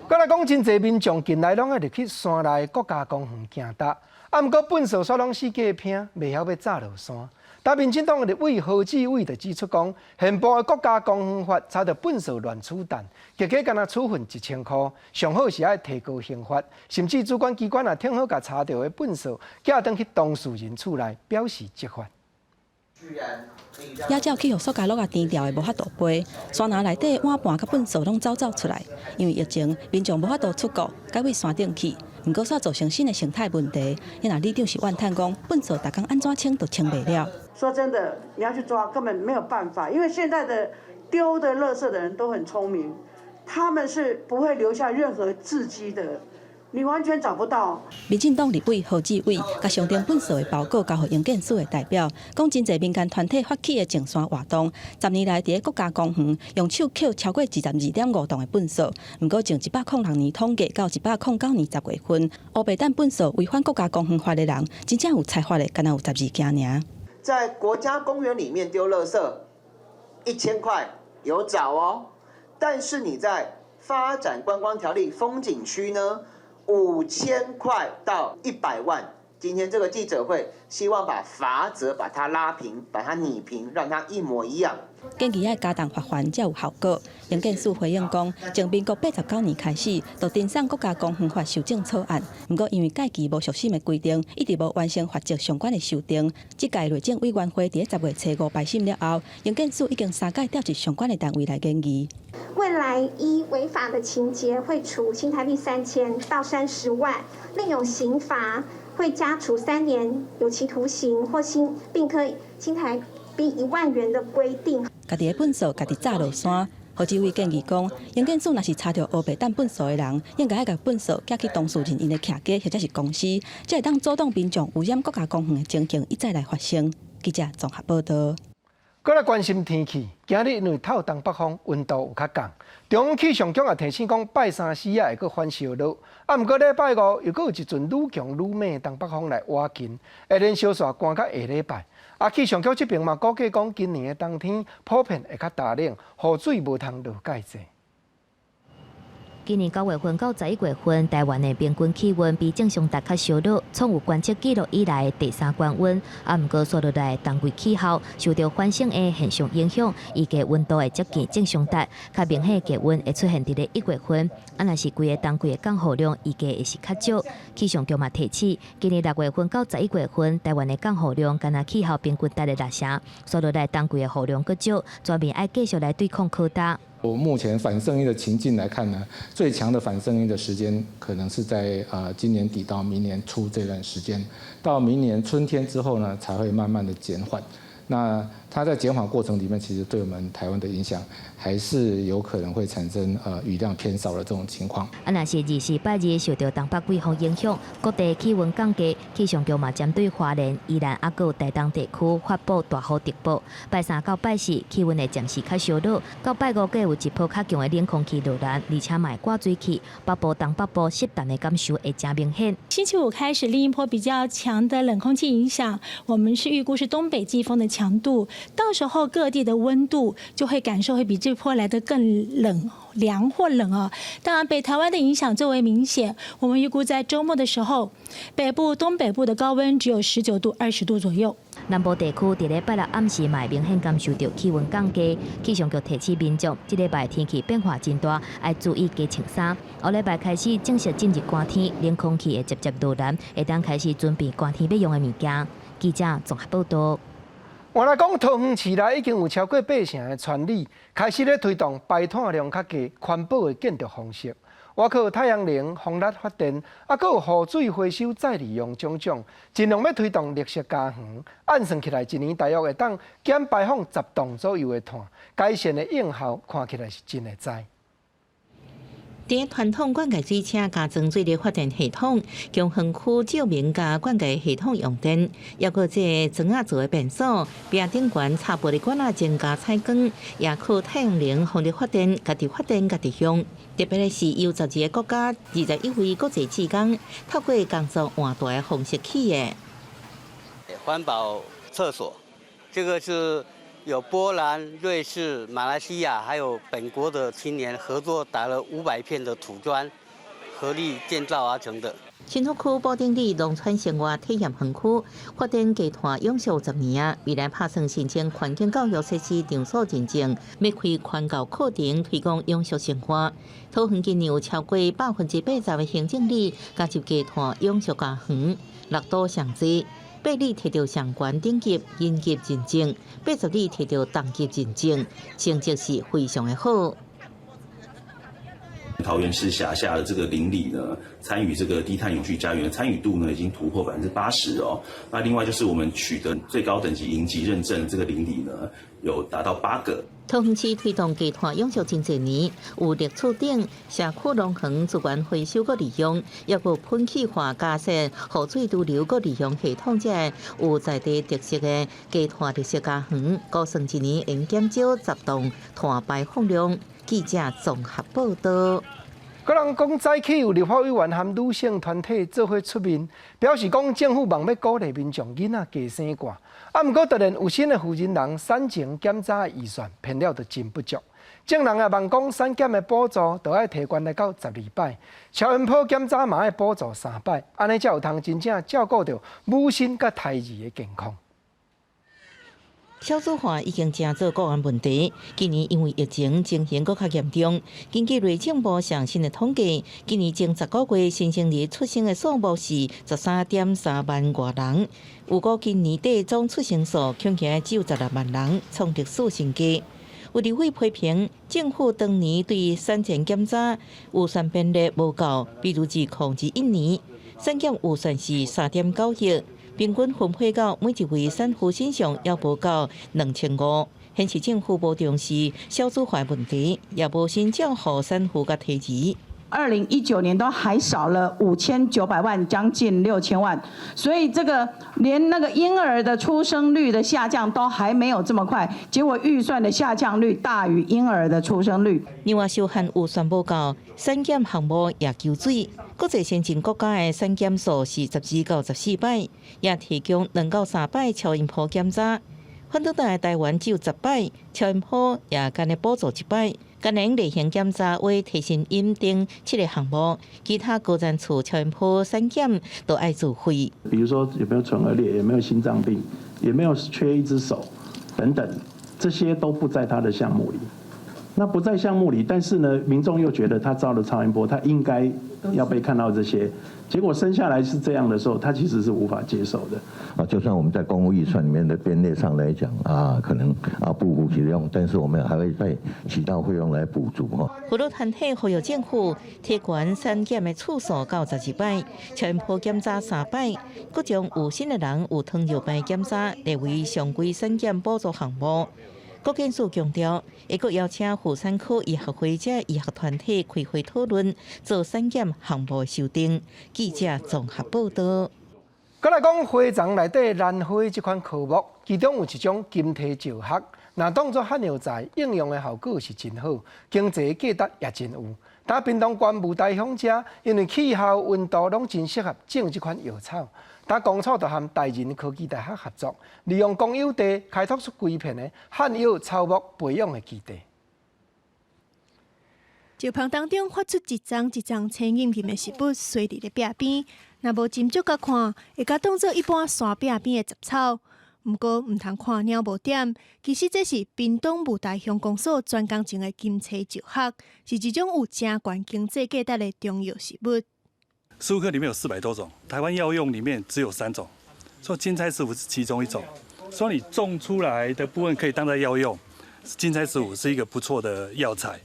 再来讲，真侪民众近来拢爱入去山内国家公园行踏，啊，毋过粪扫煞拢死过拼，袂晓要炸落山。但民进党的立委何志伟就指出讲，现部的国家公园法查到粪扫乱处弹，结果敢若处分1000块，上好是爱提高刑罚，甚至主管机关也听好甲查到的粪扫，寄转去当事人厝内表示执法。野鸟去互塑胶落啊填掉的无法度飞，山林内底碗盘甲粪扫拢走出来。因为疫情，民众无法度出国，改为山顶去。毋过煞造成新的生态问题。因那里长是怨叹讲，粪扫逐工安怎清都清袂了。说真的，你要去抓根本没有办法，因为现在的丢的垃圾的人都很聪明，他们是不会留下任何字迹的。你完全找不到。民进党立委何志伟甲上顶粪扫的报告交予营建署的代表，讲真侪民间团体发起的净山活动，10年来伫咧国家公园用手捡超过22.5吨的粪扫，毋过从106年统计到109年10月份，乌白蛋粪扫违反国家公园法的人，真正有采发的，敢若有12件尔。在国家公园里面丢垃圾，1000块有找哦，但是你在发展观光条例风景区呢？5000块到100万。今天这个记者会，希望把罚则把它拉平，把它拟平，让它一模一样。建议要加重罚款才有效果。营建署回应讲，从民国89年开始，就订上国家公园法修正草案，不过因为届期无属性的规定，一直无完成法则相关的修订。这届内政委员会在10月初5摆审了后，营建署已经3届调集相关的单位来研议。未来依违法的情节会处新台币3000到30万，另有刑罚会加处3年有期徒刑或并科新台币1万元的规定。家己的粪扫家己炸落山。何志伟建议讲，营建署若是查到乌白蛋粪扫的人，应该要甲粪扫寄去当事人因的徛家或者是公司，才会当阻挡民众污染国家公园的情形一再来发生。记者综合报道。再来关心天气，今日因为透东北风，温度有较降。中央气象局也提醒讲，拜3、4会阁反烧热。啊，毋过礼拜5又阁有一阵愈强愈猛的东北风来挖近，会连烧煞寒到下礼拜。啊，气象局这边嘛估计讲，今年的冬天普遍会较大冷，雨水无通落介济。今年9月份到11月份，台湾的平均气温比正常值较烧热，创有观测记录以来的第3高温。啊，毋过所落来的冬季气候受到反省的现象影响，预计温度会接近正常值，较明显的低温会出现伫咧1月份。啊，若是规个冬季的降雨量预计会是较少。气象局嘛提醒，今年6月份到11月份，台湾的降雨量敢若气候平均值的6成，所落来冬季的雨量较少，全面爱继续来对抗酷大。目前反圣婴的情境来看呢，最强的反圣婴的时间可能是在今年底到明年初这段时间，到明年春天之后呢，才会慢慢的减缓。那它在减缓过程里面，其实对我们台湾的影响还是有可能会产生雨量偏少的这种情况。啊，若是24、拜日受到东北季风影响，各地气温降低，气象局嘛针对花莲、宜兰啊，有台东地区发布大雨特报。拜3到拜4气温会暂时较烧热，到拜5更有一波较强的冷空气流入，而且嘛会挂水气，北部、东北部湿淡的感受会真明显。星期5开始另一波比较强的冷空气影响，我们是预估是东北季风的强度，到时候各地的温度就会感受会比这波来得更冷。凉或冷啊，当然北台湾的影响最为明显。我们预估在周末的时候，北部、东北部的高温只有19度、20度左右。南部地区伫礼拜6暗时嘛明显感受到气温降低，气象局提醒民众，这礼拜天气变化真大，要注意加穿衫。后礼拜开始正式进入寒天，冷空气会直接落南，会当开始准备寒天要用的物件。记者综合报道。原来讲桃园市内已经有超过8成的村里开始咧推动排碳量较低、环保的建筑方式，外靠太阳能、风力发电，还佫有雨水回收再利用种种，尽量要推动绿色家园。按算起来，一年大约会当减排放10吨左右的碳，改善的应效看起来是真会知。伫传统灌溉水车加装水力发电系统，强园区照明加灌溉系统用电，抑搁这砖仔做的便所，壁顶悬插玻璃管仔增加采光，也靠太阳能风力发电，家己发电家己用。特别的是，由12个国家、21位国际职工透过工作换大的方式起的。环保厕所，这个是。有波兰、瑞士、马来西亚，还有本国的青年合作打了500片的土砖，合力建造而成的。新竹区保定里农村生活体验园区发展低碳永续10年，未来打算申请环境教育设施场所认证，要开环教课程推广永续生活。桃园今年有超过80%的行政里加入低碳永续家园，6都上济。8里摕到上悬顶级银级认证，80里摕到当级认证，成绩是非常的好。桃园市辖下的这个邻里呢，参与这个低碳永续家园的参与度呢，已经突破80%哦。那另外就是我们取得最高等级银级认证的这个邻里呢，有达到8个。桃园市推动低碳永续真侪年，有立厝顶、社区农园资源回收佮利用，也有喷气化加设雨水毒流佮利用系统，这有在地特色的低碳绿色家园，估算一年应减少10吨碳排放量。记者综合报道。个人讲，早起有立法委员和女性团体做伙出面，表示讲政府忙要鼓励民众囡仔加生育，毋过突然有新的负责人产前检查的预算偏了就真不足。众人也望讲产检的补助都要提悬来到12摆，超音波检查嘛要补助3摆，安尼才有通真正照顾到母亲甲胎儿的健康。少子化已经成做国安问题，今年因为疫情情形搁较严重。根据内政部上新的统计，今年前10个月新生儿出生的数目是13.3万多人，有估今年底总出生数恐惊只有16万人，创历史新低。有立委批评政府当年对产前检查预算编列无够，比如自2021年产检预算是3.9亿。平均分配到每一位产妇身上也无到2500，显示政府无重视少子化问题，也无先照顾产妇甲胎儿。2019年都还少了5900万，将近6000万，所以这个连那个婴儿的出生率的下降都还没有这么快，结果预算的下降率大于婴儿的出生率。另外，受限预算不够，产检项目也求水。国际先进国家的产检数是12到14摆，也提供2到3摆超音波检查。反倒台湾只有10摆，超音波也干咧补助1摆。今年例行检查为提升阴等7个项目，其他高站处超音波产检都爱自费。比如说有没有唇腭裂，有没有心脏病，有没有缺一只手等等，这些都不在他的项目里。那不在项目里，但是呢，民众又觉得他照了超音波，他应该要被看到这些，结果生下来是这样的时候，他其实是无法接受的。就算我们在公务预算里面的编列上来讲可能不补其用，但是我们还会再其他费用来补足辅导团体呼吁政府提悬产检的次数到12摆，超音波检查3摆，各将有新的人有糖尿病检查列为常规产检补助项目。国建署强调，会阁邀请妇产科医学会者医学团体开会讨论，做产检项目的修订。记者综合报道。再来讲花丛内底兰花这款科目，其中有一种金梯石学，若当作汉药材，应用的效果是真好，经济价值也真有。但屏东县雾台乡遮，因为气候、温度拢真适合种这款药草。但公署就和大仁科技大学合作，利用公有地开拓出规片的汉药草木培养的基地。石棚当中发出一张一张青艳艳的石笔，垂伫咧壁边。若无斟酌甲看，会甲当做一般山壁边的杂草。毋过毋通看鸟无点，其实这是屏东雾台乡公所专工种的金车石学，是一种有正悬经济价值的中药食物。树科里面有400多种，台湾药用里面只有3种，所以金钗十五是其中一种。所以你种出来的部分可以当做药用，金钗十五是一个不错的药材。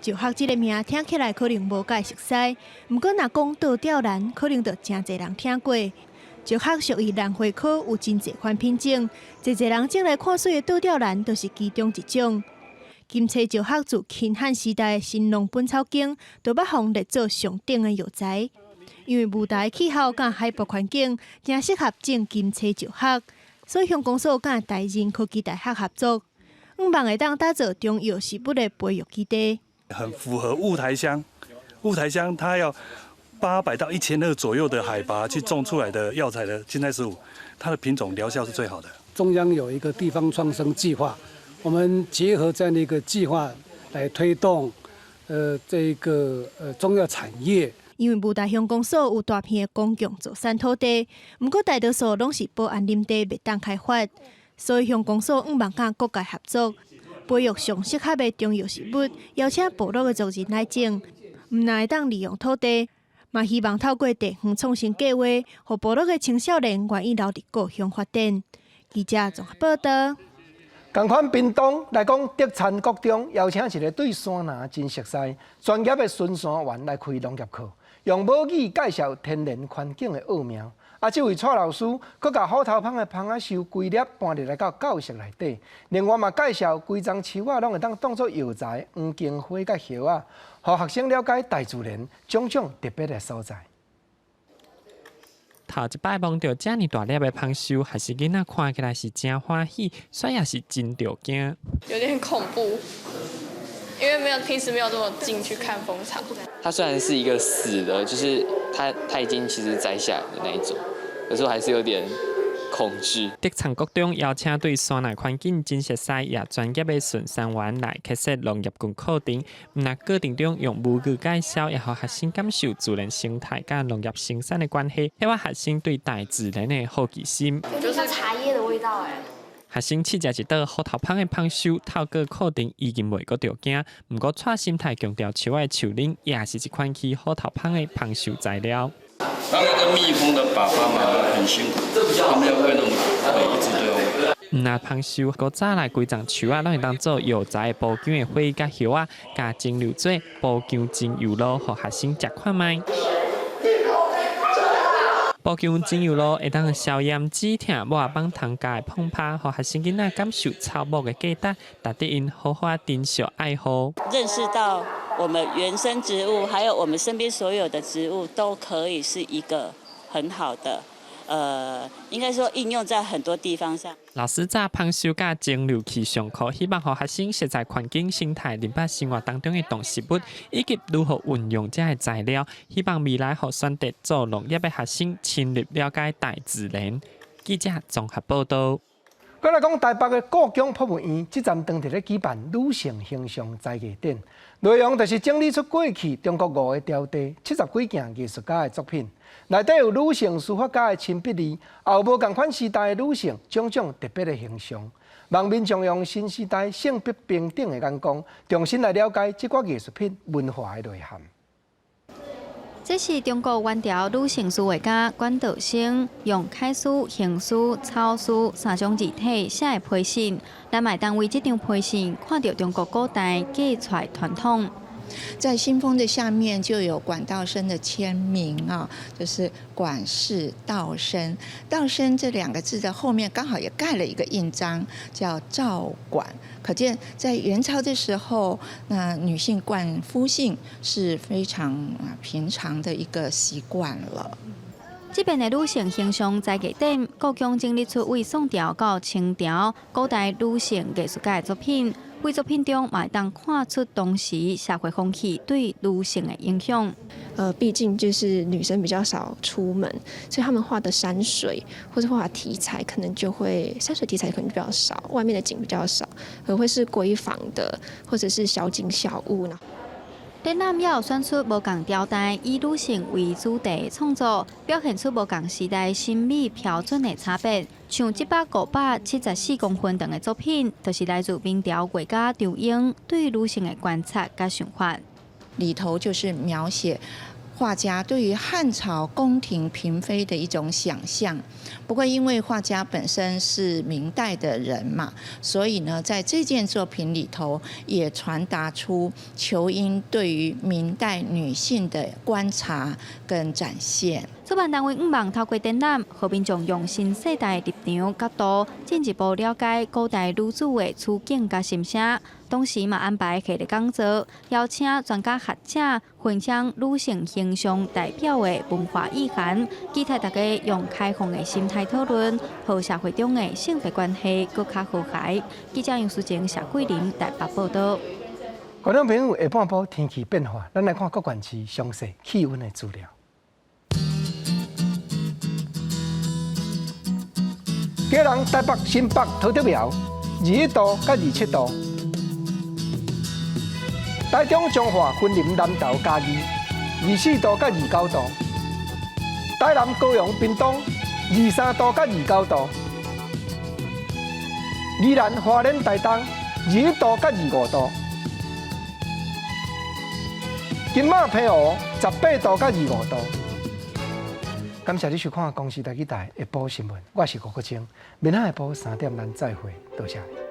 石学这个名听起来可能无介熟悉，不过若讲倒吊兰，可能就真侪人听过。石学属于兰花科，有真侪款品种，侪人种来看水的倒吊兰，都是其中一种。金钗石学自秦汉时代《神农本草经》就捌互列做上等的药材，因为雾台气候甲海拔环境，正适合种金钗石学，所以乡公所甲台仁科技大学合作，希望会当打造中药食物的培育基地。很符合雾台乡，雾台乡它要800到1200左右的海拔去种出来的药材的金钗十五，它的品种疗效是最好的。中央有一个地方创生计划，我们结合这样的一个计划来推动，这个中药产业。因为雾台乡公所有大片的公共造山土地，不过大多数拢是保安林地未当开发，所以乡公所希望甲各界合作。培育上适合的中药食物，邀请部落的族人来种，唔但会当利用土地，嘛希望透过地方创新计划，让部落的青少年愿意留伫故乡发展。记者综合报道。同款屏东来讲，德产国中邀请一个对山林真熟悉、专业的巡山员来开农业课，用母语介绍天然环境的奥妙。这位蔡老师，佮把虎头蜂的蜂仔收规粒搬入来到教室内底，另外嘛介绍规丛树仔拢会当当作药材，黄金花甲叶啊，让学生了解大自然种种特别的所在。头一摆望到遮尔大粒的蜂收，还是囡仔看起来是真欢喜，却也是真着惊。有点恐怖，因为平时没有这么近去看蜂场。它虽然是一个死的，就是它已经其实摘下来的那一种，可是我还是有点恐惧。德产国中邀请对山内环境真熟悉也专业的巡山员来开设农业军课程，那课程中用母语介绍，也让学生感受自然生态甲农业生产的关系，激发学生对大自然的好奇心。就是茶叶的味道学生试食一道虎头蜂的蜂收，透过课程已经袂阁着惊，不过带心态强调树的树龄，也是一款起虎头蜂的蜂收材料。那个蜜蜂的爸爸妈妈很辛苦，他们要喂那么多，一直对哦。那蜂收，古早来规丛树啊，拢会当做药材的布姜的花甲叶啊，加蒸馏做布姜精油露，互学生食看卖。布姜精油露会当消炎止痛，抹帮糖加的碰拍，互学生囡仔感受草木的价值，达得因好好珍惜爱护。认识到我们原生植物，还有我们身边所有的植物，都可以是一个很好的，应该说应用在很多地方上。老师在蜂收甲蒸馏器上课，希望让学生熟悉环境生态、林巴生活当中的动植物，以及如何运用这些材料。希望未来让选择做农业的学生深入了解大自然。记者综合报道。再来讲台北的故宫博物院，这站当日咧举办女性形象再艺展，内容就是整理出过去中国5个朝代70几件艺术家的作品，内底有女性书法家的亲笔字，也有无同款时代的女性种种特别的形象。望民众用新时代性别平等的眼光，重新来了解这挂艺术品文化的内涵。这是中国元朝女性书画家管道升用楷书、行书、草书3种字体写的批信，来卖单位这张批信，看到中国古代记出来传统。在信封的下面就有管道升的签名啊，就是管事道升。道升这2个字的后面刚好也盖了一个印章，叫赵管。可见在元朝的时候，那女性冠夫姓是非常平常的一个习惯了。这边的女性形象再艺展，故宫整理出为宋朝到清朝古代女性艺术家的作品。为作品中嘛，当看出当时社会风气对女性的影响。毕竟就是女生比较少出门，所以他们画的山水或者画的题材，可能就会山水题材可能比较少，外面的景比较少，可能会是闺房的或者是小景小物呢。展览也有选出无共朝代以女性为主题的创作，表现出无共时代审美标准的差别。像700-574公分等的作品，就是来自明朝画家张英对女性的观察甲想法。里头就是描写画家对于汉朝宫廷嫔妃的一种想象。不过，因为画家本身是明代的人嘛，所以呢，在这件作品里头也传达出仇英对于明代女性的观察跟展现。主办单位希望透过展览，和民众用新世代立场角度，进一步了解古代女子的处境甲心声。同时嘛，安排系列讲座，邀请专家学者分享女性形象代表的文化意涵，期待大家用开放的心态讨论，和社会中的性别关系更加和谐。记者杨淑静、谢桂林台北报道。观众朋友，下半部天气变化，咱来看各县市详细气温的资料。基隆、台北、新北、桃竹苗21度到27度。台中、彰化、云林、南投、嘉义24度到29度。台南、高雄、屏东23度到29度。宜兰、花莲、台东21度到25度。金马、澎湖18度到25度。感谢你收看《公视台语台下晡新闻》，我是郭国清，明仔下晡3点咱再会，多谢你。